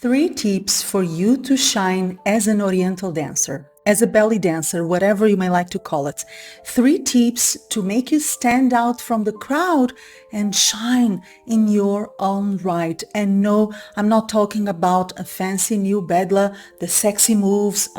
3 tips for you to shine as an Oriental dancer, as a belly dancer, whatever you may like to call it. 3 tips to make you stand out from the crowd and shine in your own right. And no, I'm not talking about a fancy new bedla, the sexy moves,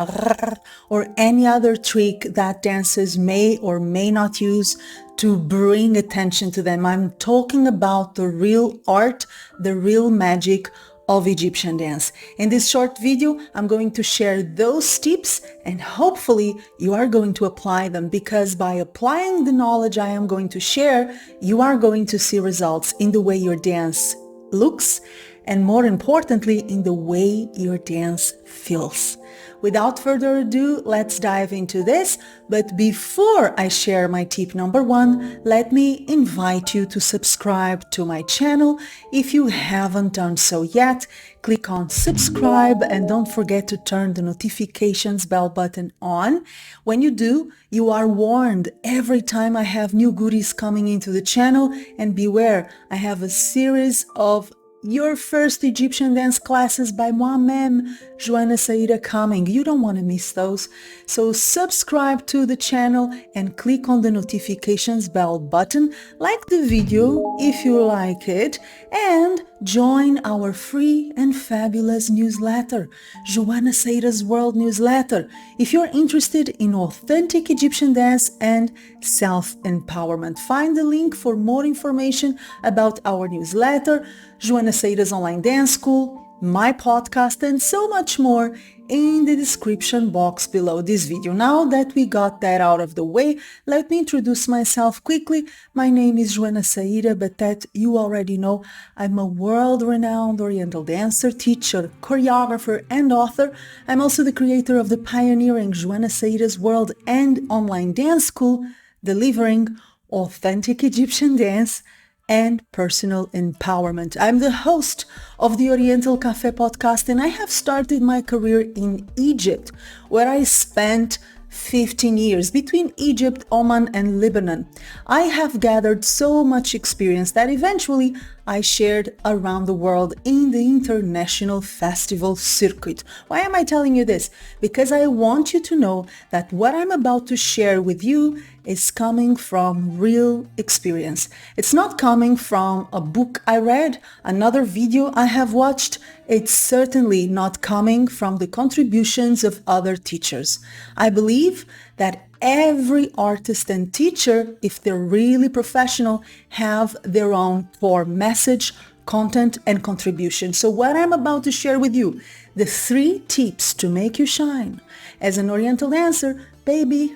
or any other trick that dancers may or may not use to bring attention to them. I'm talking about the real art, the real magic of Egyptian dance. In this short video, I'm going to share those tips and hopefully you are going to apply them, because by applying the knowledge I am going to share, you are going to see results in the way your dance looks and, more importantly, in the way your dance feels. Without further ado, let's dive into this. But before I share my tip number 1, let me invite you to subscribe to my channel. If you haven't done so yet, click on subscribe and don't forget to turn the notifications bell button on. When you do, you are warned every time I have new goodies coming into the channel. And beware, I have a series of your first Egyptian dance classes by my ma'am, Joana Saahirah, coming. You don't want to miss those. So subscribe to the channel and click on the notifications bell button, like the video if you like it, and join our free and fabulous newsletter, Joana Saahirah's World Newsletter, if you're interested in authentic Egyptian dance and self-empowerment. Find the link for more information about our newsletter, Joana Saahirah's Online Dance School, my podcast, and so much more in the description box below this video. Now that we got that out of the way, let me introduce myself quickly. My name is Joana Saahirah, but that you already know. I'm a world-renowned Oriental dancer, teacher, choreographer, and author. I'm also the creator of the pioneering Joana Saahirah's World and Online Dance School, delivering authentic Egyptian dance and personal empowerment. I'm the host of the Oriental Café podcast, and I have started my career in Egypt, where I spent 15 years between Egypt, Oman, and Lebanon. I have gathered so much experience that eventually I shared around the world in the international festival circuit. Why am I telling you this? Because I want you to know that what I'm about to share with you is coming from real experience. It's not coming from a book I read, another video I have watched. It's certainly not coming from the contributions of other teachers. I believe that every artist and teacher, if they're really professional, have their own core message, content, and contribution. So what I'm about to share with you, the 3 tips to make you shine as an Oriental dancer, baby,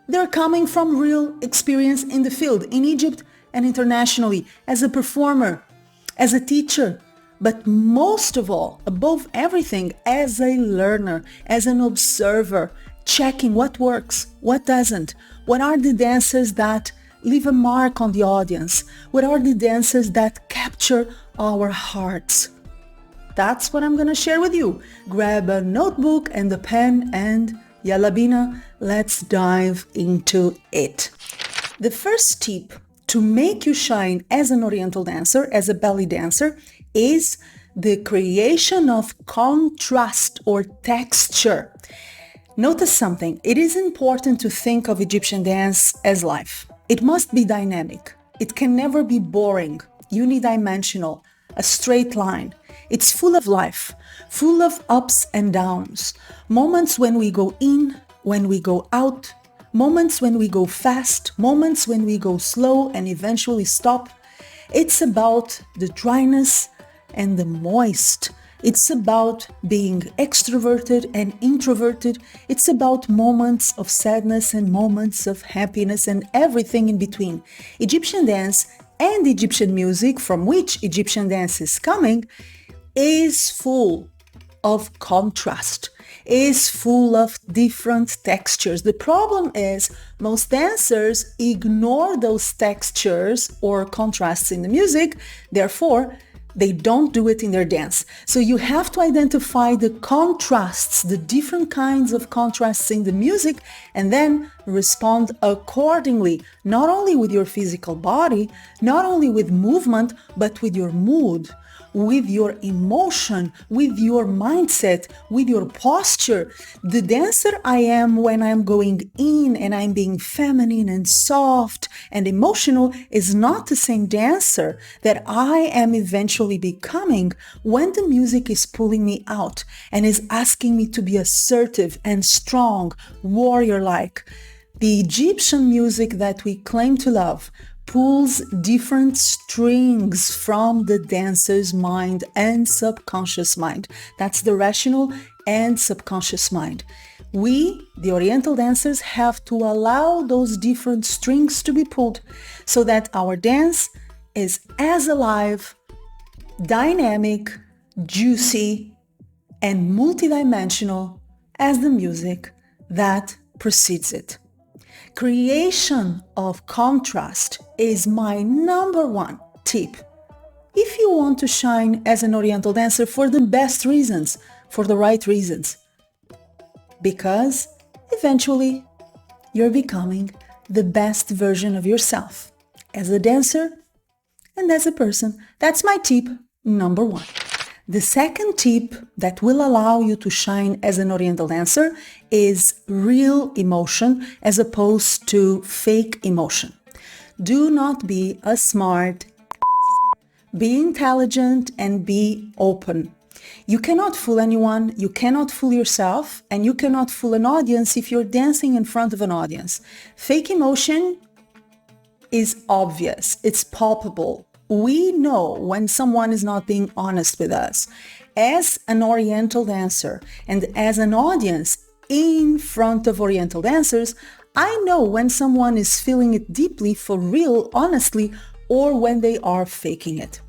they're coming from real experience in the field, in Egypt and internationally, as a performer, as a teacher, but most of all, above everything, as a learner, as an observer, checking what works, what doesn't, what are the dances that leave a mark on the audience, what are the dances that capture our hearts. That's what I'm going to share with you. Grab a notebook and a pen and Yalla bina, let's dive into it. The first tip to make you shine as an Oriental dancer, as a belly dancer, is the creation of contrast or texture. Notice something. It is important to think of Egyptian dance as life. It must be dynamic. It can never be boring, unidimensional, a straight line. It's full of life, full of ups and downs, moments when we go in, when we go out, moments when we go fast, moments when we go slow and eventually stop. It's about the dryness and the moist. It's about being extroverted and introverted. It's about moments of sadness and moments of happiness and everything in between. Egyptian dance and Egyptian music, from which Egyptian dance is coming, is full of contrast, is full of different textures. The problem is most dancers ignore those textures or contrasts in the music, therefore they don't do it in their dance. So you have to identify the contrasts, the different kinds of contrasts in the music, and then respond accordingly, not only with your physical body, not only with movement, but with your mood, with your emotion, with your mindset, with your posture. The dancer I am when I'm going in and I'm being feminine and soft and emotional is not the same dancer that I am eventually becoming when the music is pulling me out and is asking me to be assertive and strong, warrior-like. The Egyptian music that we claim to love pulls different strings from the dancer's mind and subconscious mind. That's the rational and subconscious mind. We, the Oriental dancers, have to allow those different strings to be pulled so that our dance is as alive, dynamic, juicy, and multidimensional as the music that precedes it. Creation of contrast is my number one tip. If you want to shine as an Oriental dancer for the best reasons, for the right reasons, because eventually you're becoming the best version of yourself as a dancer and as a person. That's my tip number one. The second tip that will allow you to shine as an Oriental dancer is real emotion as opposed to fake emotion. Do not be a smart, be intelligent and be open. You cannot fool anyone, you cannot fool yourself, and you cannot fool an audience if you're dancing in front of an audience. Fake emotion is obvious, it's palpable. We know when someone is not being honest with us. As an Oriental dancer and as an audience in front of Oriental dancers, I know when someone is feeling it deeply, for real, honestly, or when they are faking it.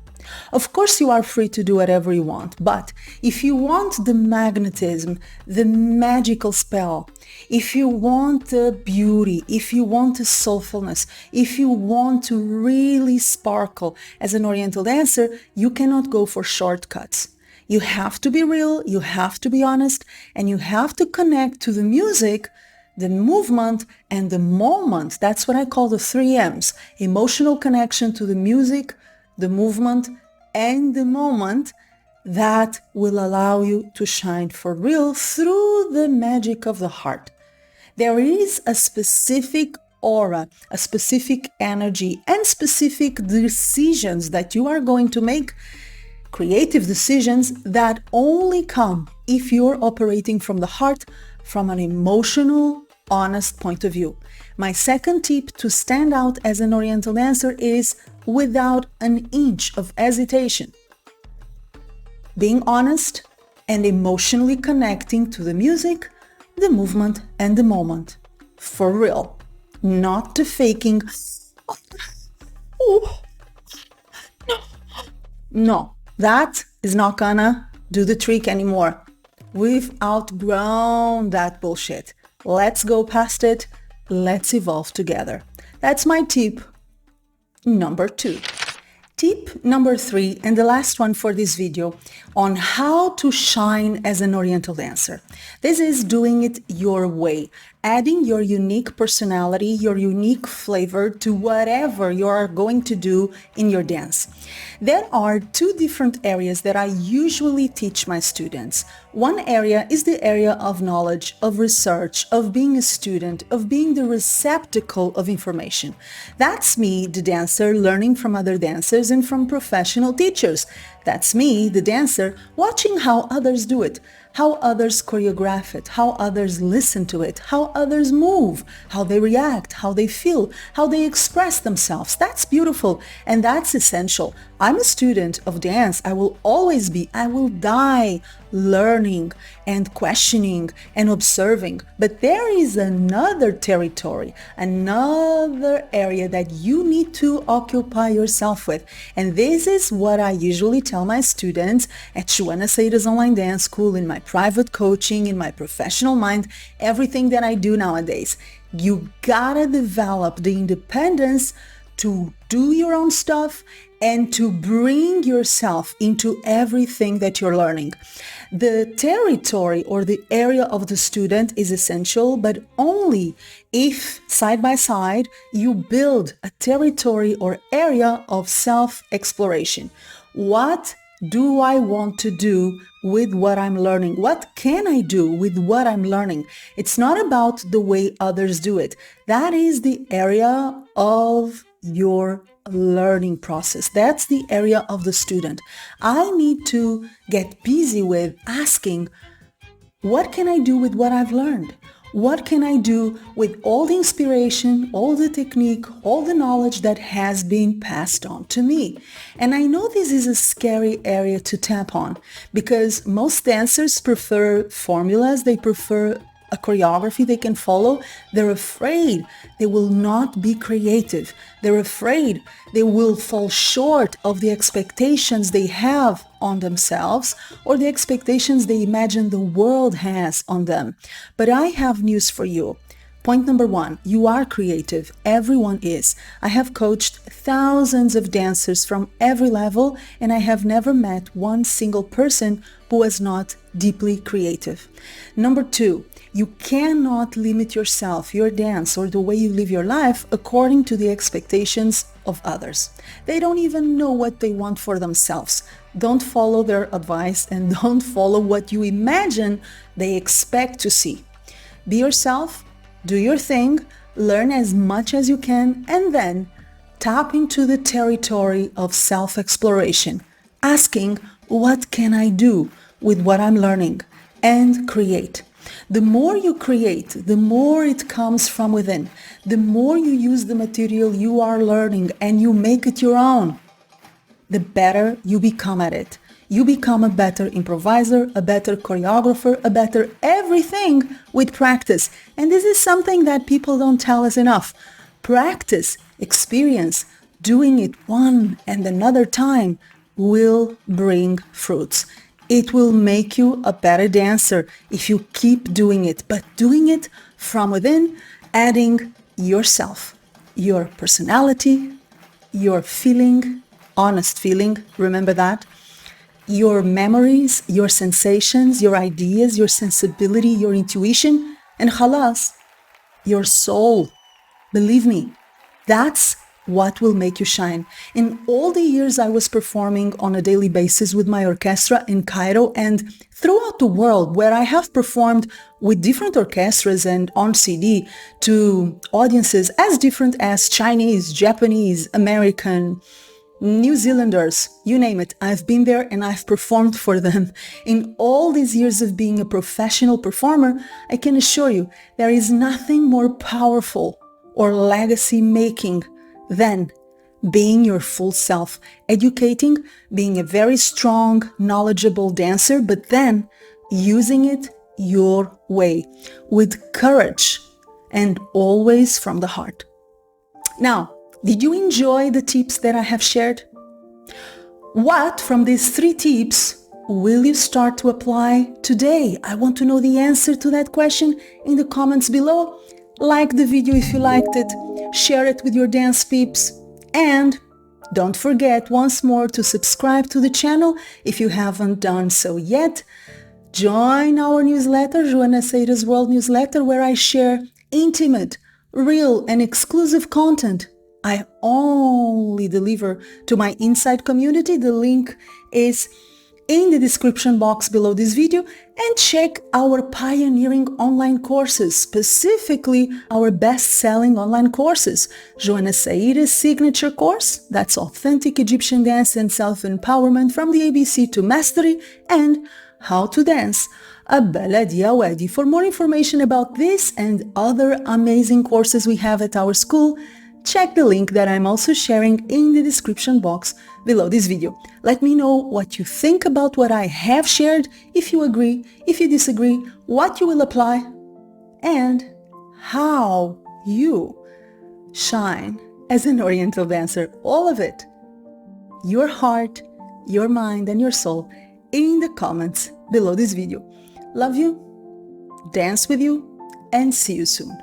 Of course, you are free to do whatever you want, but if you want the magnetism, the magical spell, if you want the beauty, if you want the soulfulness, if you want to really sparkle as an Oriental dancer, you cannot go for shortcuts. You have to be real, you have to be honest, and you have to connect to the music, the movement, and the moment. That's what I call the 3Ms. Emotional connection to the music, the movement, and the moment that will allow you to shine for real through the magic of the heart. There is a specific aura, a specific energy, and specific decisions that you are going to make, creative decisions that only come if you're operating from the heart, from an emotional, honest point of view. My second tip to stand out as an Oriental dancer is without an inch of hesitation. Being honest and emotionally connecting to the music, the movement, and the moment. For real. Not the faking. Oh, no. No, that is not gonna do the trick anymore. We've outgrown that bullshit. Let's go past it. Let's evolve together. That's my tip number 2. Tip number 3, and the last one for this video, on how to shine as an Oriental dancer. This is doing it your way, adding your unique personality, your unique flavor to whatever you are going to do in your dance. There are 2 different areas that I usually teach my students. One area is the area of knowledge, of research, of being a student, of being the receptacle of information. That's me, the dancer, learning from other dancers and from professional teachers. That's me, the dancer, watching how others do it, how others choreograph it, how others listen to it, how others move, how they react, how they feel, how they express themselves. That's beautiful and that's essential. I'm a student of dance. I will always be. I will die learning and questioning and observing. But there is another territory, another area that you need to occupy yourself with. And this is what I usually tell my students at Joana Saahirah's online dance school, in my private coaching, in my professional mind, everything that I do nowadays. You gotta develop the independence to do your own stuff and to bring yourself into everything that you're learning. The territory or the area of the student is essential, but only if side by side you build a territory or area of self-exploration. What do I want to do with what I'm learning? What can I do with what I'm learning? It's not about the way others do it. That is the area of your learning process. That's the area of the student. I need to get busy with asking, what can I do with what I've learned? What can I do with all the inspiration, all the technique, all the knowledge that has been passed on to me? And I know this is a scary area to tap on because most dancers prefer formulas, they prefer a choreography they can follow. They're afraid they will not be creative. They're afraid they will fall short of the expectations they have on themselves or the expectations they imagine the world has on them. But I have news for you. Point number one, you are creative. Everyone is. I have coached thousands of dancers from every level, and I have never met one single person who was not deeply creative. Number two, you cannot limit yourself, your dance, or the way you live your life according to the expectations of others. They don't even know what they want for themselves. Don't follow their advice and don't follow what you imagine they expect to see. Be yourself, do your thing, learn as much as you can, and then tap into the territory of self-exploration, asking, what can I do with what I'm learning? And create. The more you create, the more it comes from within. The more you use the material you are learning and you make it your own, the better you become at it. You become a better improviser, a better choreographer, a better everything with practice. And this is something that people don't tell us enough. Practice, experience, doing it one and another time will bring fruits. It will make you a better dancer if you keep doing it, but doing it from within, adding yourself, your personality, your feeling, honest feeling, remember that, your memories, your sensations, your ideas, your sensibility, your intuition, and khalas, your soul. Believe me, that's what will make you shine. In all the years I was performing on a daily basis with my orchestra in Cairo and throughout the world, where I have performed with different orchestras and on CD to audiences as different as Chinese, Japanese, American, New Zealanders, you name it. I've been there and I've performed for them. In all these years of being a professional performer, I can assure you there is nothing more powerful or legacy making than being your full self, educating, being a very strong, knowledgeable dancer, but then using it your way with courage and always from the heart. Now, did you enjoy the tips that I have shared? What from these 3 tips will you start to apply today? I want to know the answer to that question in the comments below. Like the video if you liked it, share it with your dance peeps, and don't forget once more to subscribe to the channel if you haven't done so yet. Join our newsletter, Joana Saahirah's World Newsletter, where I share intimate, real and exclusive content I only deliver to my inside community. The link is in the description box below this video, and check our pioneering online courses, specifically our best-selling online courses. Joana Saahirah's signature course, that's authentic Egyptian dance and self-empowerment from the ABC to mastery, and how to dance a Baladia Wadi. For more information about this and other amazing courses we have at our school, check the link that I'm also sharing in the description box below this video. Let me know what you think about what I have shared, if you agree, if you disagree, what you will apply, and how you shine as an Oriental dancer. All of it, your heart, your mind, and your soul in the comments below this video. Love you, dance with you, and see you soon.